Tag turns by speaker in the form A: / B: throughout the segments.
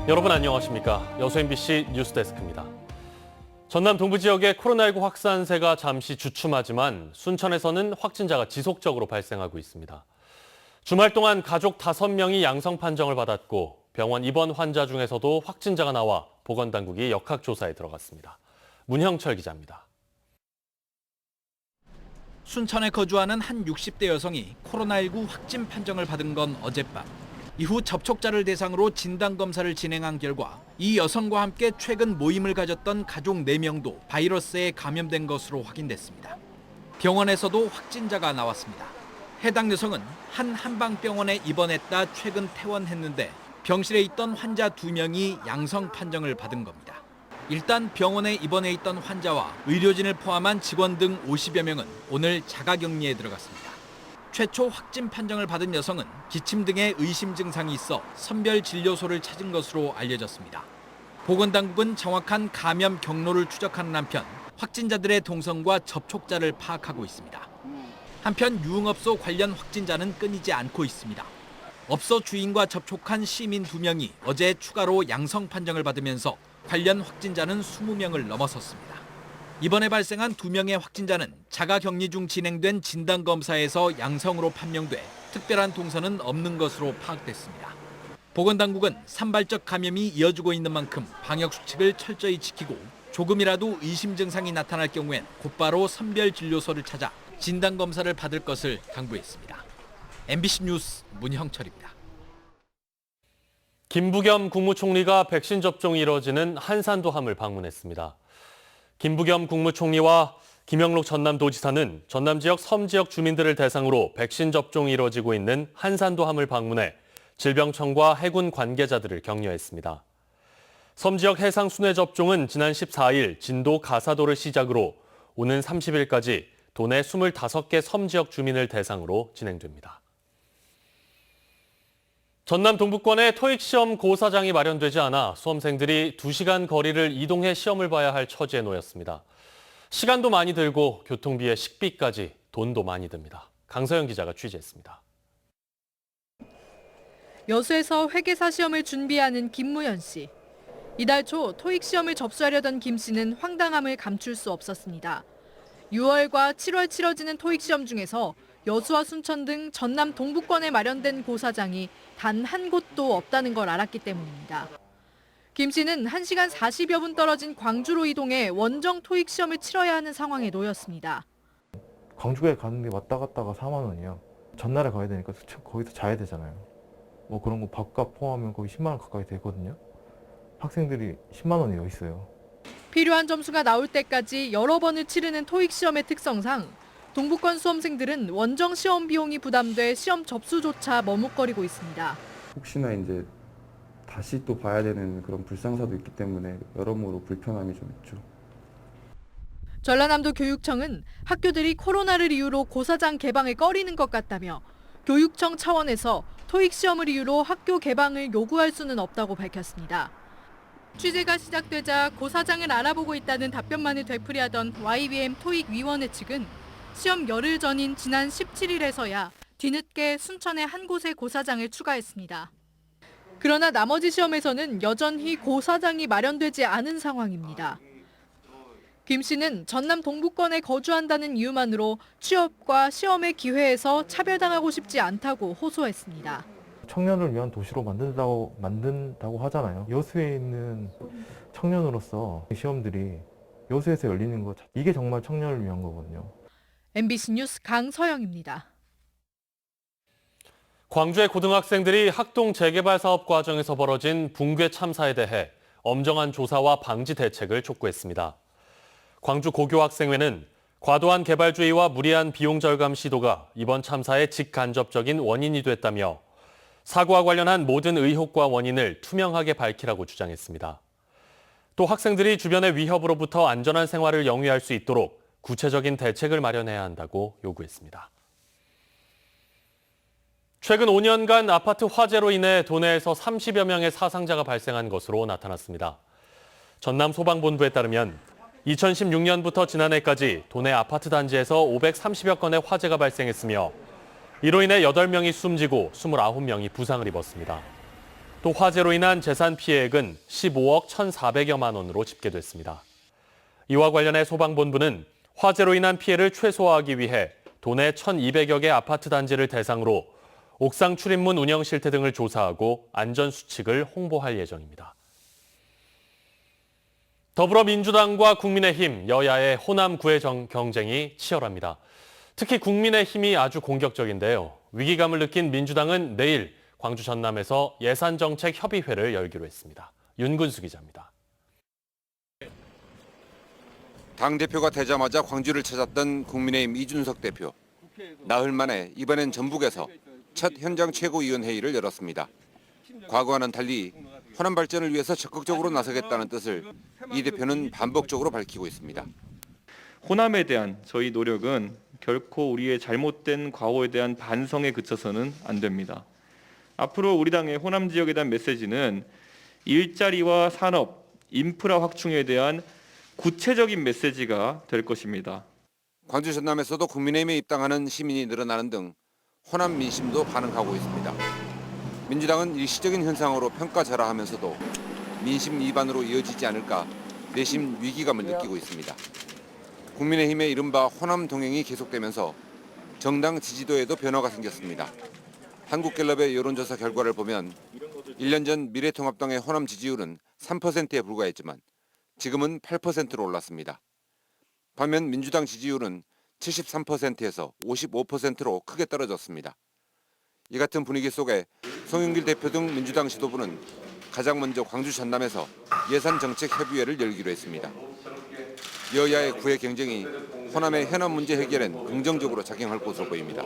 A: 여러분 안녕하십니까? 여수 MBC 뉴스데스크입니다. 전남 동부 지역의 코로나19 확산세가 잠시 주춤하지만 순천에서는 확진자가 지속적으로 발생하고 있습니다. 주말 동안 가족 5명이 양성 판정을 받았고 병원 입원 환자 중에서도 확진자가 나와 보건당국이 역학조사에 들어갔습니다. 문형철 기자입니다.
B: 순천에 거주하는 한 60대 여성이 코로나19 확진 판정을 받은 건 어젯밤. 이후 접촉자를 대상으로 진단검사를 진행한 결과 이 여성과 함께 최근 모임을 가졌던 가족 4명도 바이러스에 감염된 것으로 확인됐습니다. 병원에서도 확진자가 나왔습니다. 해당 여성은 한 한방병원에 입원했다 최근 퇴원했는데 병실에 있던 환자 2명이 양성 판정을 받은 겁니다. 일단 병원에 입원해 있던 환자와 의료진을 포함한 직원 등 50여 명은 오늘 자가격리에 들어갔습니다. 최초 확진 판정을 받은 여성은 기침 등의 의심 증상이 있어 선별진료소를 찾은 것으로 알려졌습니다. 보건당국은 정확한 감염 경로를 추적하는 한편 확진자들의 동선과 접촉자를 파악하고 있습니다. 한편 유흥업소 관련 확진자는 끊이지 않고 있습니다. 업소 주인과 접촉한 시민 2명이 어제 추가로 양성 판정을 받으면서 관련 확진자는 20명을 넘어섰습니다. 이번에 발생한 2명의 확진자는 자가격리 중 진행된 진단검사에서 양성으로 판명돼 특별한 동선은 없는 것으로 파악됐습니다. 보건당국은 산발적 감염이 이어지고 있는 만큼 방역수칙을 철저히 지키고 조금이라도 의심 증상이 나타날 경우엔 곧바로 선별진료소를 찾아 진단검사를 받을 것을 당부했습니다. MBC 뉴스 문형철입니다.
A: 김부겸 국무총리가 백신 접종이 이뤄지는 한산도함을 방문했습니다. 김부겸 국무총리와 김영록 전남도지사는 전남 지역 섬 지역 주민들을 대상으로 백신 접종이 이뤄지고 있는 한산도함을 방문해 질병청과 해군 관계자들을 격려했습니다. 섬 지역 해상 순회 접종은 지난 14일 진도 가사도를 시작으로 오는 30일까지 도내 25개 섬 지역 주민을 대상으로 진행됩니다. 전남 동부권에 토익 시험 고사장이 마련되지 않아 수험생들이 2시간 거리를 이동해 시험을 봐야 할 처지에 놓였습니다. 시간도 많이 들고 교통비에 식비까지 돈도 많이 듭니다. 강서영 기자가 취재했습니다.
C: 여수에서 회계사 시험을 준비하는 김무현 씨. 이달 초 토익 시험을 접수하려던 김 씨는 황당함을 감출 수 없었습니다. 6월과 7월 치러지는 토익 시험 중에서 여수와 순천 등 전남 동부권에 마련된 고사장이 단 한 곳도 없다는 걸 알았기 때문입니다. 김 씨는 1시간 40여 분 떨어진 광주로 이동해 원정 토익 시험을 치러야 하는 상황에 놓였습니다.
D: 광주에 가는데 왔다 갔다가 4만 원이요. 전날에 가야 되니까 거기서 자야 되잖아요. 뭐 그런 거 밥값 포함하면 거의 10만 원 가까이 되거든요. 학생들이 10만 원이 여기 있어요.
C: 필요한 점수가 나올 때까지 여러 번을 치르는 토익 시험의 특성상 동부권 수험생들은 원정 시험 비용이 부담돼 시험 접수조차 머뭇거리고 있습니다.
E: 혹시나 이제 다시 또 봐야 되는 그런 불상사도 있기 때문에 여러모로 불편함이 좀 있죠.
C: 전라남도 교육청은 학교들이 코로나를 이유로 고사장 개방을 꺼리는 것 같다며 교육청 차원에서 토익 시험을 이유로 학교 개방을 요구할 수는 없다고 밝혔습니다. 취재가 시작되자 고사장을 알아보고 있다는 답변만을 되풀이하던 YBM 토익위원회 측은 시험 열흘 전인 지난 17일에서야 뒤늦게 순천의 한 곳에 고사장을 추가했습니다. 그러나 나머지 시험에서는 여전히 고사장이 마련되지 않은 상황입니다. 김 씨는 전남 동부권에 거주한다는 이유만으로 취업과 시험의 기회에서 차별당하고 싶지 않다고 호소했습니다.
D: 청년을 위한 도시로 만든다고 하잖아요. 여수에 있는 청년으로서 시험들이 여수에서 열리는 것, 이게 정말 청년을 위한 거거든요.
C: MBC 뉴스 강서영입니다.
A: 광주의 고등학생들이 학동 재개발 사업 과정에서 벌어진 붕괴 참사에 대해 엄정한 조사와 방지 대책을 촉구했습니다. 광주 고교학생회는 과도한 개발주의와 무리한 비용 절감 시도가 이번 참사의 직간접적인 원인이 됐다며 사고와 관련한 모든 의혹과 원인을 투명하게 밝히라고 주장했습니다. 또 학생들이 주변의 위협으로부터 안전한 생활을 영위할 수 있도록 구체적인 대책을 마련해야 한다고 요구했습니다. 최근 5년간 아파트 화재로 인해 도내에서 30여 명의 사상자가 발생한 것으로 나타났습니다. 전남 소방본부에 따르면 2016년부터 지난해까지 도내 아파트 단지에서 530여 건의 화재가 발생했으며 이로 인해 8명이 숨지고 29명이 부상을 입었습니다. 또 화재로 인한 재산 피해액은 15억 1,400여만 원으로 집계됐습니다. 이와 관련해 소방본부는 화재로 인한 피해를 최소화하기 위해 도내 1,200여 개 아파트 단지를 대상으로 옥상 출입문 운영 실태 등을 조사하고 안전 수칙을 홍보할 예정입니다. 더불어민주당과 국민의힘 여야의 호남 구애 경쟁이 치열합니다. 특히 국민의힘이 아주 공격적인데요. 위기감을 느낀 민주당은 내일 광주 전남에서 예산정책협의회를 열기로 했습니다. 윤근수 기자입니다.
F: 당대표가 되자마자 광주를 찾았던 국민의힘 이준석 대표. 나흘 만에 이번엔 전북에서 첫 현장 최고위원 회의를 열었습니다. 과거와는 달리 호남 발전을 위해서 적극적으로 나서겠다는 뜻을 이 대표는 반복적으로 밝히고 있습니다.
G: 호남에 대한 저희 노력은 결코 우리의 잘못된 과거에 대한 반성에 그쳐서는 안 됩니다. 앞으로 우리 당의 호남 지역에 대한 메시지는 일자리와 산업, 인프라 확충에 대한 구체적인 메시지가 될 것입니다.
F: 광주 전남에서도 국민의힘에 입당하는 시민이 늘어나는 등 호남 민심도 반응하고 있습니다. 민주당은 일시적인 현상으로 평가절하하면서도 민심 위반으로 이어지지 않을까 내심 위기감을 느끼고 있습니다. 국민의힘의 이른바 호남 동행이 계속되면서 정당 지지도에도 변화가 생겼습니다. 한국갤럽의 여론조사 결과를 보면 1년 전 미래통합당의 호남 지지율은 3%에 불과했지만 지금은 8%로 올랐습니다. 반면 민주당 지지율은 73%에서 55%로 크게 떨어졌습니다. 이 같은 분위기 속에 송영길 대표 등 민주당 지도부는 가장 먼저 광주 전남에서 예산정책협의회를 열기로 했습니다. 여야의 구애 경쟁이 호남의 현안 문제 해결엔 긍정적으로 작용할 것으로 보입니다.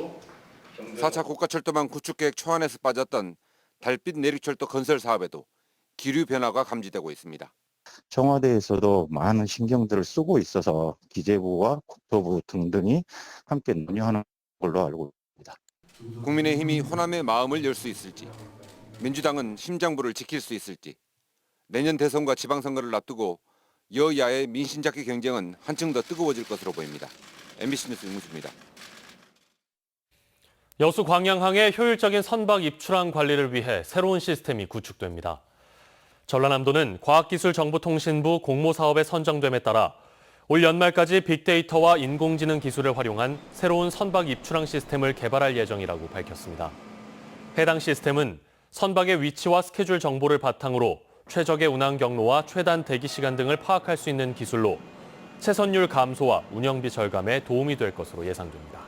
F: 4차 고가철도망 구축계획 초안에서 빠졌던 달빛 내륙철도 건설 사업에도 기류 변화가 감지되고 있습니다.
H: 청와대에서도 많은 신경들을 쓰고 있어서 기재부와 국토부 등등이 함께 논의하는 걸로 알고 있습니다.
F: 국민의힘이 호남의 마음을 열 수 있을지, 민주당은 심장부를 지킬 수 있을지, 내년 대선과 지방선거를 앞두고 여야의 민심잡기 경쟁은 한층 더 뜨거워질 것으로 보입니다. MBC 뉴스 윤문수입니다.
A: 여수 광양항의 효율적인 선박 입출항 관리를 위해 새로운 시스템이 구축됩니다. 전라남도는 과학기술정보통신부 공모사업에 선정됨에 따라 올 연말까지 빅데이터와 인공지능 기술을 활용한 새로운 선박 입출항 시스템을 개발할 예정이라고 밝혔습니다. 해당 시스템은 선박의 위치와 스케줄 정보를 바탕으로 최적의 운항 경로와 최단 대기 시간 등을 파악할 수 있는 기술로 체선율 감소와 운영비 절감에 도움이 될 것으로 예상됩니다.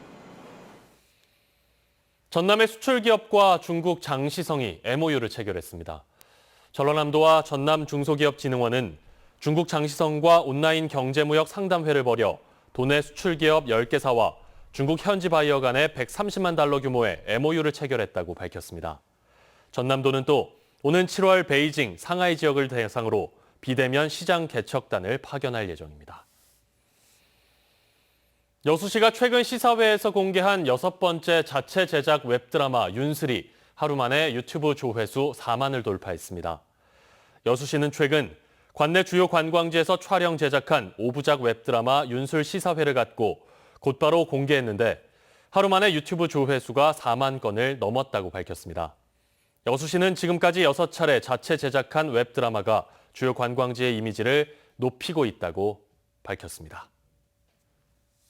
A: 전남의 수출기업과 중국 장시성이 MOU를 체결했습니다. 전라남도와 전남 중소기업진흥원은 중국 장시성과 온라인 경제무역 상담회를 벌여 도내 수출기업 10개사와 중국 현지 바이어 간에 130만 달러 규모의 MOU를 체결했다고 밝혔습니다. 전남도는 또 오는 7월 베이징, 상하이 지역을 대상으로 비대면 시장 개척단을 파견할 예정입니다. 여수시가 최근 시사회에서 공개한 6번째 자체 제작 웹드라마 윤슬이 하루 만에 유튜브 조회수 4만을 돌파했습니다. 여수시는 최근 관내 주요 관광지에서 촬영 제작한 5부작 웹드라마 윤술 시사회를 갖고 곧바로 공개했는데 하루 만에 유튜브 조회수가 4만 건을 넘었다고 밝혔습니다. 여수시는 지금까지 6차례 자체 제작한 웹드라마가 주요 관광지의 이미지를 높이고 있다고 밝혔습니다.